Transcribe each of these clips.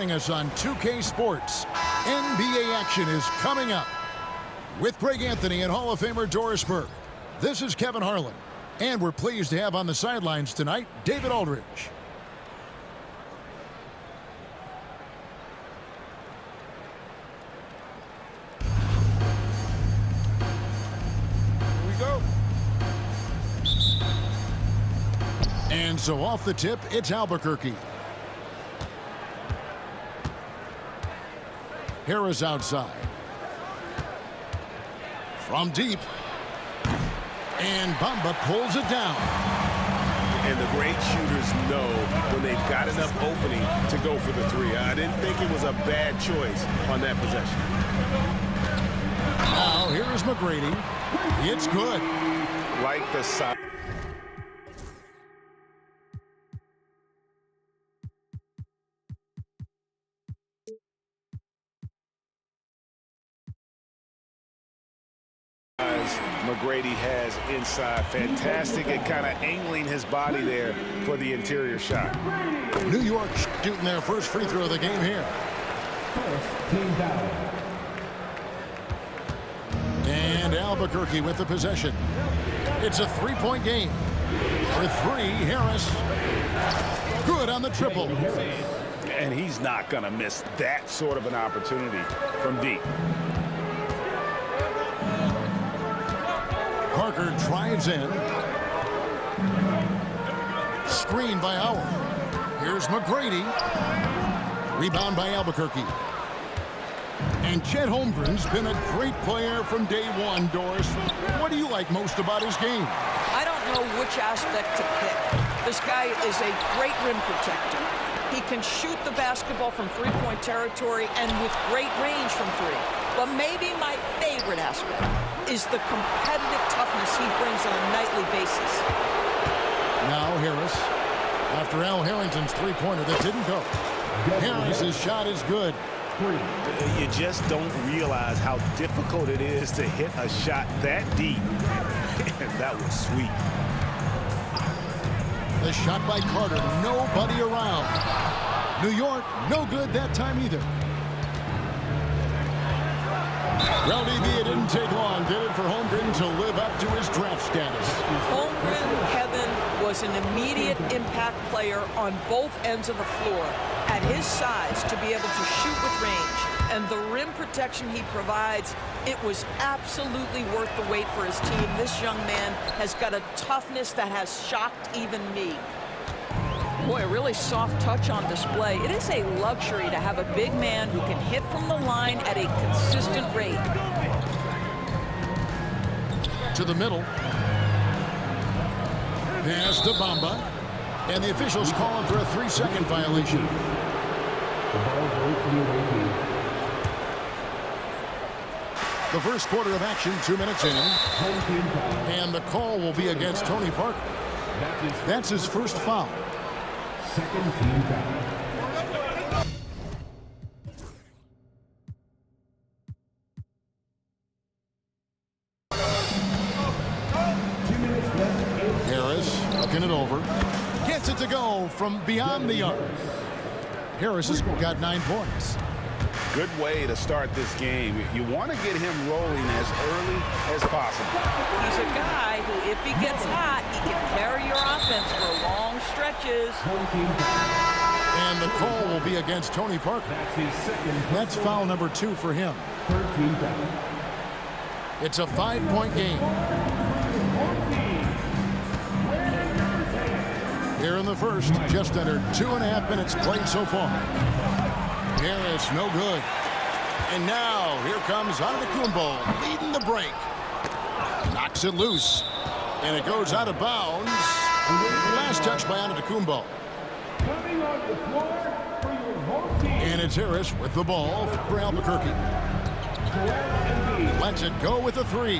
joining us on 2K Sports. NBA action is coming up. With Greg Anthony and Hall of Famer Doris Burke, this is Kevin Harlan. And we're pleased to have on the sidelines tonight, David Aldridge. Here we go. And so off the tip, it's Albuquerque. Harris outside. From deep. And Bamba pulls it down. And the great shooters know when they've got enough opening to go for the three. I didn't think it was a bad choice on that possession. Now here's McGrady. It's good. Like the side. McGrady has inside. Fantastic at kind of angling his body there for the interior shot. New York shooting their first free throw of the game here. First team foul. And Albuquerque with the possession. It's a three-point game. For three, Harris. Good on the triple. And he's not going to miss that sort of an opportunity from deep. Parker drives in. Screen by Howard. Here's McGrady. Rebound by Albuquerque. And Chet Holmgren's been a great player from day one, Doris. What do you like most about his game? I don't know which aspect to pick. This guy is a great rim protector. He can shoot the basketball from three-point territory and with great range from three. But maybe my favorite aspect is the competitive toughness he brings on a nightly basis. Now Harris, after Al Harrington's three-pointer that didn't go. Harris's shot is good. You just don't realize how difficult it is to hit a shot that deep. And that was sweet. The shot by Carter, nobody around. New York, no good that time either. Well, DB, it didn't take long, did it, for Holmgren to live up to his draft status? Holmgren, Kevin, was an immediate impact player on both ends of the floor. At his size, to be able to shoot with range and the rim protection he provides, it was absolutely worth the wait for his team. This young man has got a toughness that has shocked even me. Boy, a really soft touch on display. It is a luxury to have a big man who can hit from the line at a consistent rate. To the middle. Pass to Bamba. And the officials call him for a 3-second violation. The first quarter of action, 2 minutes in. And the call will be against Tony Parker. That's his first foul. Second team foul. Harris looking it over. Gets it to go from beyond the arc. Harris has got 9 points. Good way to start this game. You want to get him rolling as early as possible. He's a guy who, if he gets hot, he can carry your offense for long stretches. And the call will be against Tony Parker. That's his second. That's foul number 2 for him. Third team foul. It's a 5-point game. Here in the first, just under 2.5 minutes played so far. Harris, no good. And now, here comes Antetokounmpo, leading the break. Knocks it loose. And it goes out of bounds. Last touch by Antetokounmpo. Coming on the floor for your home team. And it's Harris with the ball for Albuquerque. Lets it go with a 3.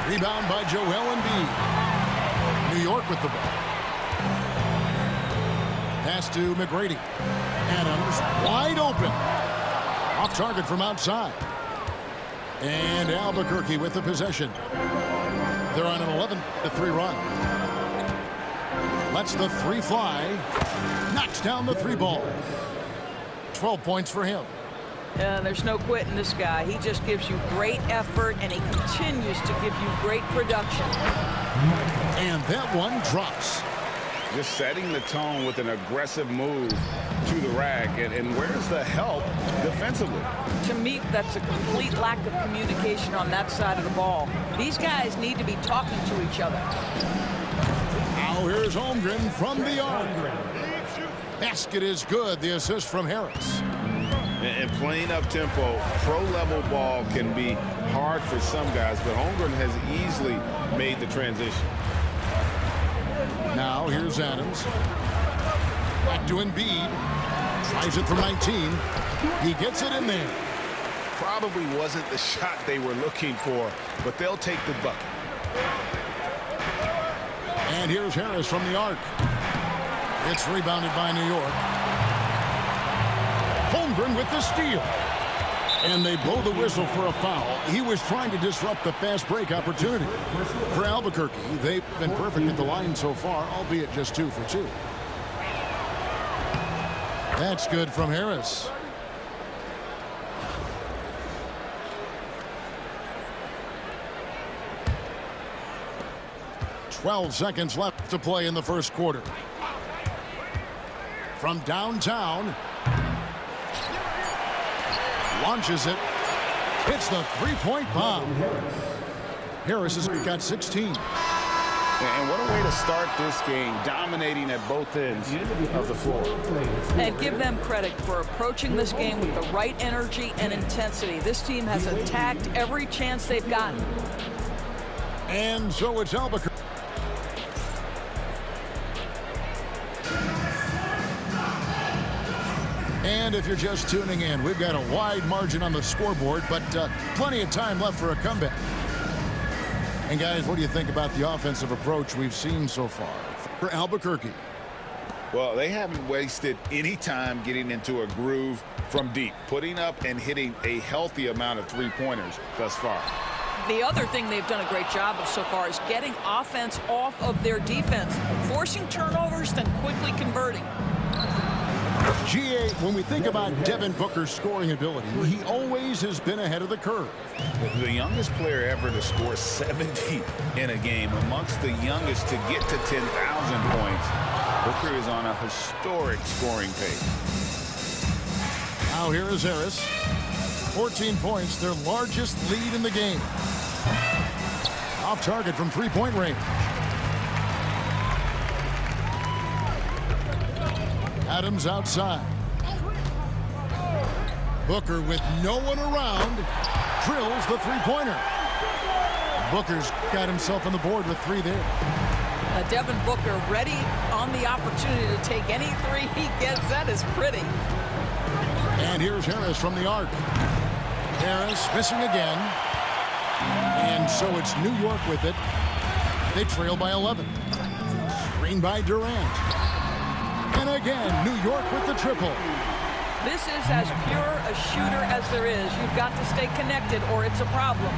Rebound by Joel Embiid. New York with the ball. Pass to McGrady. Adams wide open. Off target from outside. And Albuquerque with the possession. They're on an 11-3 run. Lets the 3 fly. Knocks down the 3 ball. 12 points for him. There's no quitting this guy. He just gives you great effort, and he continues to give you great production. And that one drops. Just setting the tone with an aggressive move to the rack. And where's the help defensively? To me, that's a complete lack of communication on that side of the ball. These guys need to be talking to each other. Now here's Holmgren from the arc. Basket is good. The assist from Harris. And playing up-tempo, pro-level ball can be hard for some guys, but Holmgren has easily made the transition. Now here's Adams. Back to Embiid. Tries it from 19. He gets it in there. Probably wasn't the shot they were looking for, but they'll take the bucket. And here's Harris from the arc. It's rebounded by New York. Holmgren with the steal. And they blow the whistle for a foul. He was trying to disrupt the fast break opportunity. For Albuquerque, they've been perfect at the line so far, albeit just 2 for 2. That's good from Harris. "12 seconds left to play in the first quarter." From downtown. Launches it. Hits the three-point bomb. Harris has got 16. And what a way to start this game, dominating at both ends of the floor. And give them credit for approaching this game with the right energy and intensity. This team has attacked every chance they've gotten. And so it's Albuquerque. And if you're just tuning in, we've got a wide margin on the scoreboard, but plenty of time left for a comeback. And guys, what do you think about the offensive approach we've seen so far for Albuquerque? Well, they haven't wasted any time getting into a groove from deep, putting up and hitting a healthy amount of three-pointers thus far. The other thing they've done a great job of so far is getting offense off of their defense, forcing turnovers, then quickly converting. GA, when we think about Devin Booker's scoring ability, he always has been ahead of the curve. The youngest player ever to score 70 in a game, amongst the youngest to get to 10,000 points. Booker is on a historic scoring pace. Now here is Harris. 14 points, their largest lead in the game. Off target from three-point range. Adams outside. Booker with no one around drills the three-pointer. Booker's got himself on the board with 3 there. Devin Booker ready on the opportunity to take any 3 he gets. That is pretty. And here's Harris from the arc. Harris missing again. And so it's New York with it. They trail by 11. Screen by Durant. And again, New York with the triple. This is as pure a shooter as there is. You've got to stay connected or it's a problem.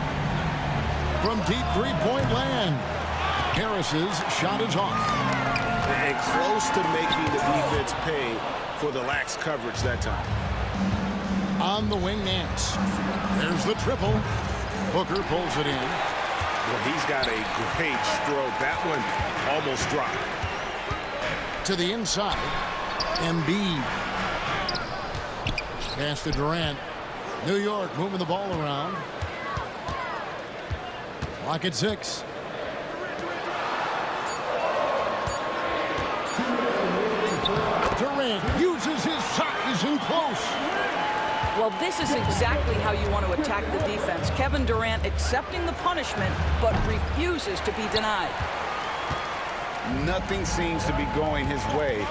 From deep three-point land. Harris's shot is off. And close to making the defense pay for the lax coverage that time. On the wing, Nance. There's the triple. Booker pulls it in. Well, he's got a great stroke. That one almost dropped. To the inside. Embiid. Pass to Durant. New York moving the ball around. Clock at 6. Durant uses his size and close. Well, this is exactly how you want to attack the defense. Kevin Durant accepting the punishment, but refuses to be denied. Nothing seems to be going his way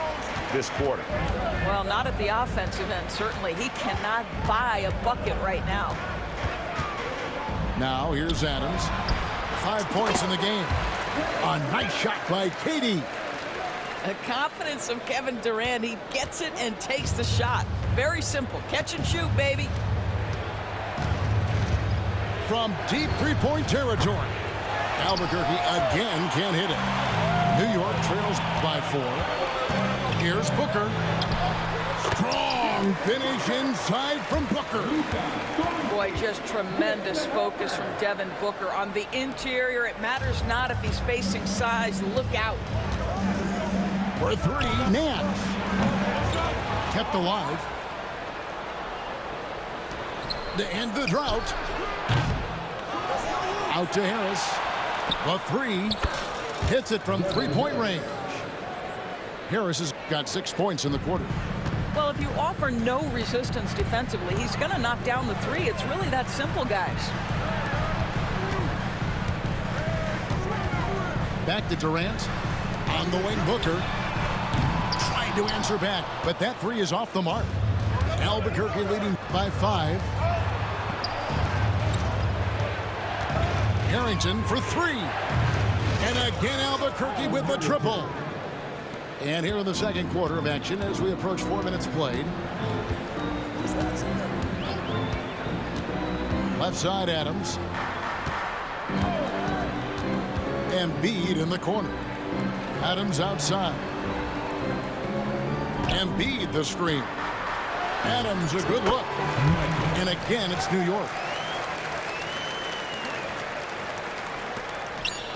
this quarter. Well, not at the offensive end, certainly. He cannot buy a bucket right now. Now here's Adams. 5 points in the game. A nice shot by Katie. The confidence of Kevin Durant. He gets it and takes the shot. Very simple. Catch and shoot, baby. From deep three-point territory. Albuquerque again can't hit it. New York trails by 4. Here's Booker. Strong finish inside from Booker. Boy, just tremendous focus from Devin Booker. On the interior, it matters not if he's facing size. Look out. For three, Nance. Kept alive. To end the drought. Out to Harris. The three. Hits it from three-point range. Harris has got 6 points in the quarter. Well, if you offer no resistance defensively, he's going to knock down the three. It's really that simple, guys. Back to Durant. On the wing, Booker. Trying to answer back, but that three is off the mark. Albuquerque leading by 5. Harrington for 3. And again, Albuquerque with the triple. And here in the second quarter of action as we approach 4 minutes played. Left side, Adams. Embiid in the corner. Adams outside. Embiid the screen. Adams a good look. And again, it's New York.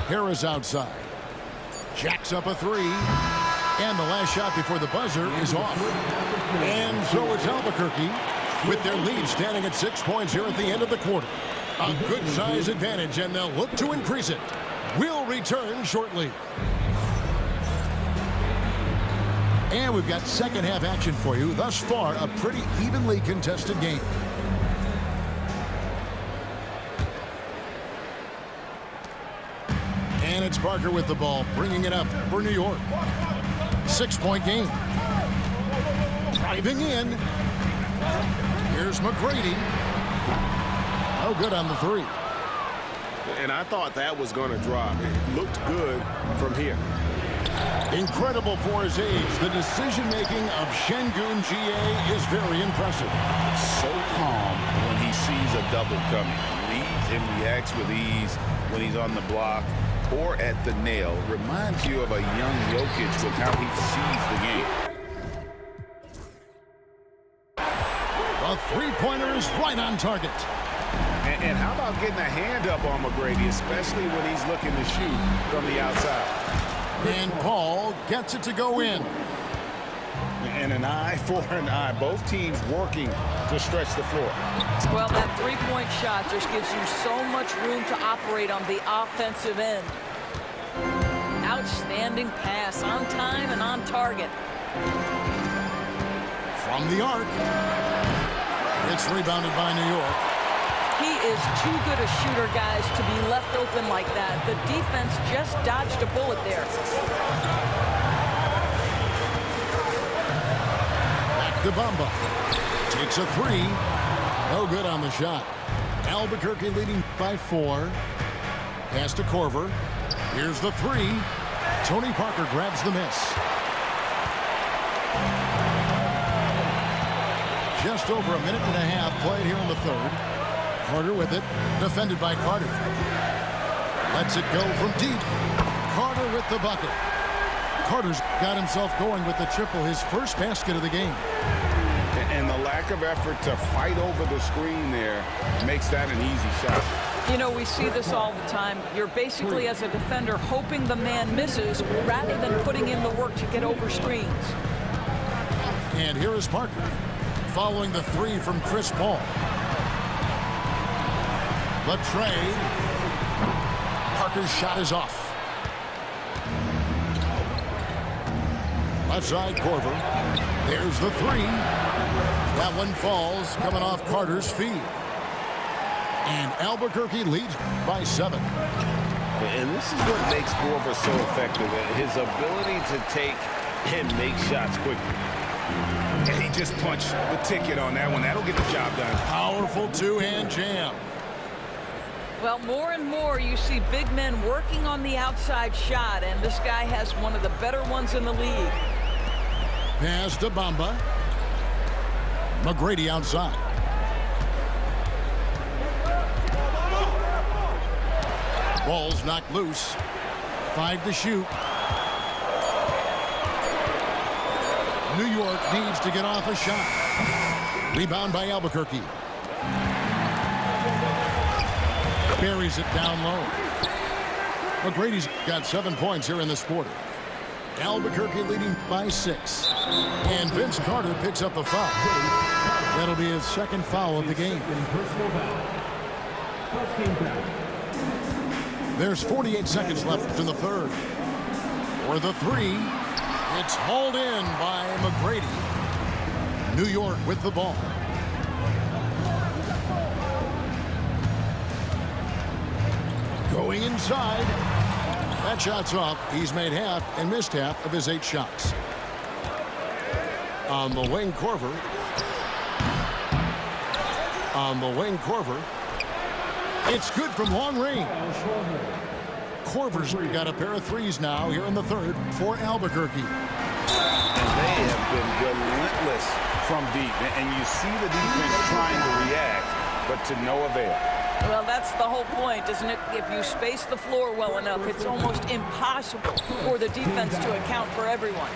Harris outside. Jacks up a three. And the last shot before the buzzer is off. And so it's Albuquerque with their lead standing at 6 points here at the end of the quarter. A good size advantage, and they'll look to increase it. We'll return shortly. And we've got second half action for you. Thus far, a pretty evenly contested game. And it's Parker with the ball, bringing it up for New York. 6-point game. Driving in. Here's McGrady. No good on the three. And I thought that was going to drop. It looked good from here. Incredible for his age. The decision-making of Şengün GA is very impressive. So calm when he sees a double coming. Reads and reacts with ease when he's on the block or at the nail. Reminds you of a young Jokic with how he sees the game. The three-pointer is right on target. And how about getting a hand up on McGrady, especially when he's looking to shoot from the outside? And Paul gets it to go in. And an eye for an eye. Both teams working to stretch the floor. Well, that three-point shot just gives you so much room to operate on the offensive end. Outstanding pass, on time and on target. From the arc. It's rebounded by New York. He is too good a shooter, guys, to be left open like that. The defense just dodged a bullet there. Back to Bamba. Takes a three. No good on the shot. Albuquerque leading by 4. Pass to Korver. Here's the three. Tony Parker grabs the miss. Just over a minute and a half played here in the third. Carter with it, defended by Carter. Lets it go from deep. Carter with the bucket. Carter's got himself going with the triple, his first basket of the game. And the lack of effort to fight over the screen there makes that an easy shot. You know, we see this all the time. You're basically, as a defender, hoping the man misses rather than putting in the work to get over screens. And here is Parker, following the three from Chris Paul. The tray. Parker's shot is off. Left side, Korver. There's the three. That one falls, coming off Carter's feet. And Albuquerque leads by 7. And this is what makes Korver so effective. His ability to take and make shots quickly. And he just punched the ticket on that one. That'll get the job done. Powerful two-hand jam. Well, more and more you see big men working on the outside shot, and this guy has one of the better ones in the league. Pass to Bamba. McGrady outside. Ball's knocked loose. 5 to shoot. New York needs to get off a shot. Rebound by Albuquerque. Buries it down low. McGrady's got 7 points here in this quarter. Albuquerque leading by 6. And Vince Carter picks up the foul. That'll be his second foul of the game. There's 48 seconds left in the third. For the three, it's hauled in by McGrady. New York with the ball. Going inside. That shot's off. He's made half and missed half of his 8 shots. On the wing, Korver. On the wing, Korver. It's good from long range. Korver's got a pair of threes now here in the third for Albuquerque. And they have been relentless from deep. And you see the defense trying to react, but to no avail. Well, that's the whole point, isn't it? If you space the floor well enough, it's almost impossible for the defense to account for everyone.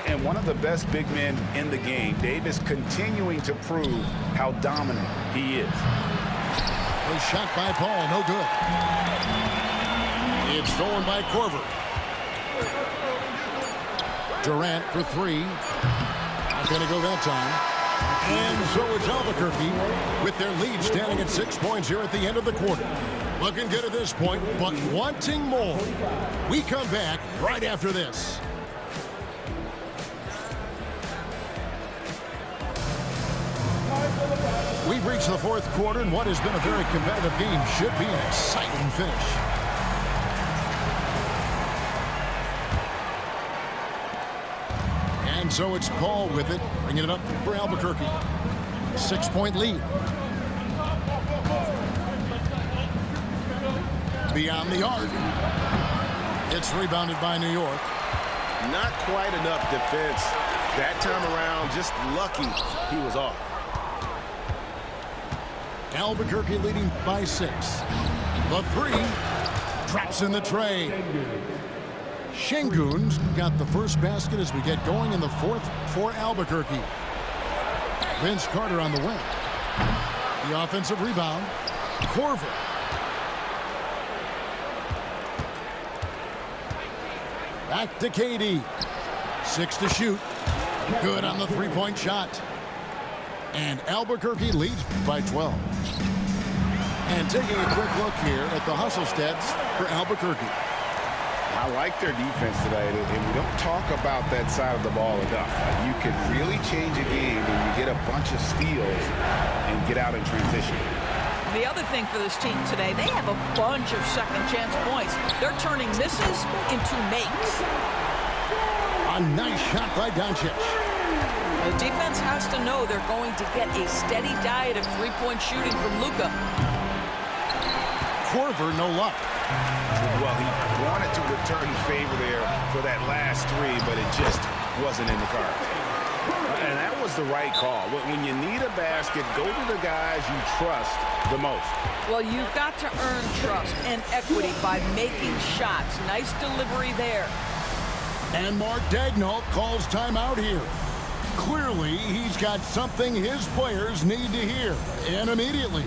And one of the best big men in the game, Davis, continuing to prove how dominant he is. A shot by Paul, no good. It's stolen by Korver. Durant for 3. Not going to go that time. And so it's Albuquerque with their lead standing at 6 points here at the end of the quarter. Looking good at this point, but wanting more. We come back right after this. We've reached the fourth quarter, and what has been a very competitive game should be an exciting finish. And so it's Paul with it, bringing it up for Albuquerque. 6-point lead. Beyond the arc. It's rebounded by New York. Not quite enough defense that time around. Just lucky he was off. Albuquerque leading by 6. The 3 drops in the tray. Şengün's got the first basket as we get going in the fourth for Albuquerque. Vince Carter on the wing. The offensive rebound. Korver. Back to KD. 6 to shoot. Good on the three-point shot. And Albuquerque leads by 12. And taking a quick look here at the hustle stats for Albuquerque. I like their defense today, and we don't talk about that side of the ball enough. You can really change a game when you get a bunch of steals and get out in transition. The other thing for this team today, they have a bunch of second chance points. They're turning misses into makes. A nice shot by Doncic. The defense has to know they're going to get a steady diet of three-point shooting from Luka. Korver, no luck. Well, he wanted to return the favor there for that last 3, but it just wasn't in the cards. And that was the right call. When you need a basket, go to the guys you trust the most. Well, you've got to earn trust and equity by making shots. Nice delivery there. And Mark Daigneault calls timeout here. Clearly, he's got something his players need to hear, and immediately.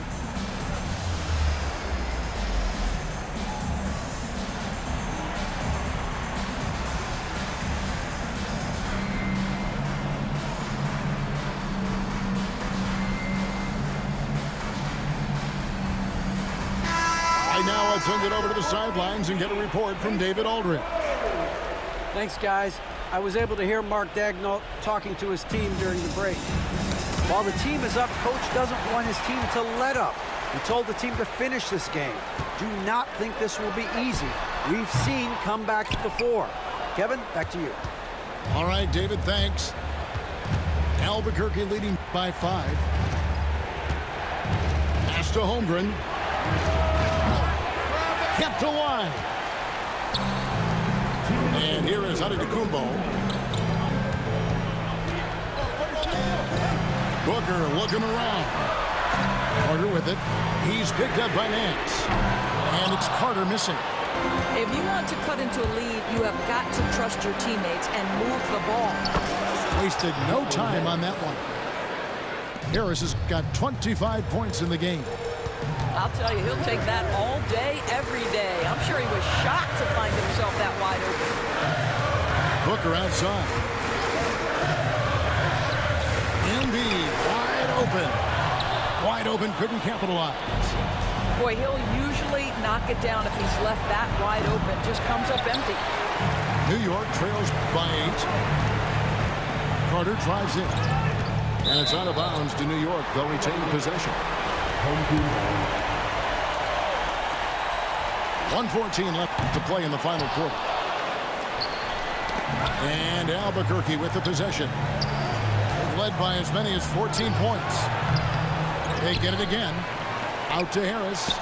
Now let's send it over to the sidelines and get a report from David Aldridge. Thanks, guys. I was able to hear Mark Daigneault talking to his team during the break. While the team is up, Coach doesn't want his team to let up. He told the team to finish this game. Do not think this will be easy. We've seen comebacks before. Kevin, back to you. All right, David, thanks. Albuquerque leading by 5. Pass to Holmgren. Kept alive. And here is Antetokounmpo. Booker looking around. Carter with it. He's picked up by Nance. And it's Carter missing. If you want to cut into a lead, you have got to trust your teammates and move the ball. Wasted no time on that one. Harris has got 25 points in the game. I'll tell you, he'll take that all day, every day. I'm sure he was shocked to find himself that wide open. Booker outside. Embiid wide open. Wide open, couldn't capitalize. Boy, he'll usually knock it down if he's left that wide open. Just comes up empty. New York trails by 8. Carter drives in. And it's out of bounds to New York. They'll retain possession. 1:14 left to play in the final quarter. And Albuquerque with the possession. They've led by as many as 14 points. They get it again. Out to Harris.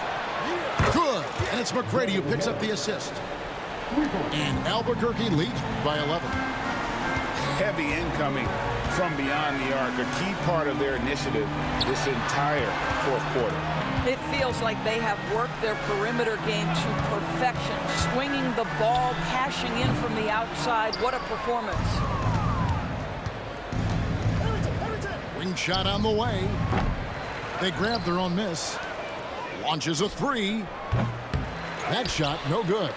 Good. And it's McGrady who picks up the assist. And Albuquerque leads by 11. Heavy incoming from beyond the arc, a key part of their initiative this entire fourth quarter. It feels like they have worked their perimeter game to perfection, swinging the ball, cashing in from the outside. What a performance. Ring shot on the way. They grab their own miss. Launches a 3. That shot, no good.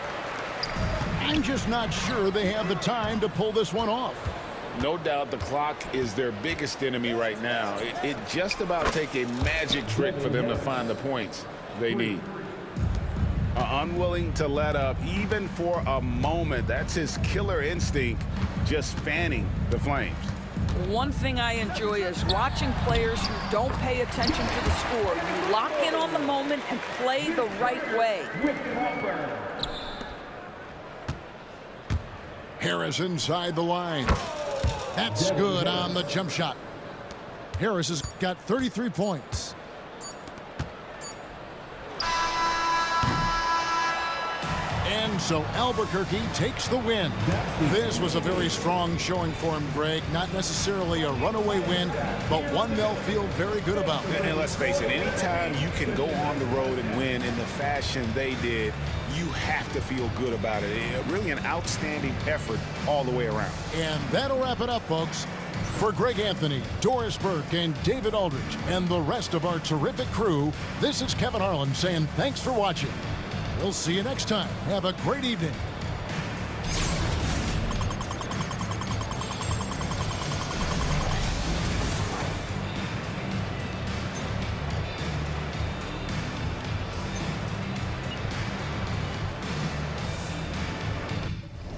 I'm just not sure they have the time to pull this one off. No doubt the clock is their biggest enemy right now. It just about take a magic trick for them to find the points they need. Unwilling to let up even for a moment. That's his killer instinct, just fanning the flames. One thing I enjoy is watching players who don't pay attention to the score. You lock in on the moment and play the right way. Harris inside the line. That's good on the jump shot. Harris has got 33 points. And so Albuquerque takes the win. This was a very strong showing for him, Greg. Not necessarily a runaway win, but one they'll feel very good about. And let's face it, anytime you can go on the road and win in the fashion they did, you have to feel good about it. Really an outstanding effort all the way around. And that'll wrap it up, folks. For Greg Anthony, Doris Burke, and David Aldridge, and the rest of our terrific crew, this is Kevin Harlan saying thanks for watching. We'll see you next time. Have a great evening.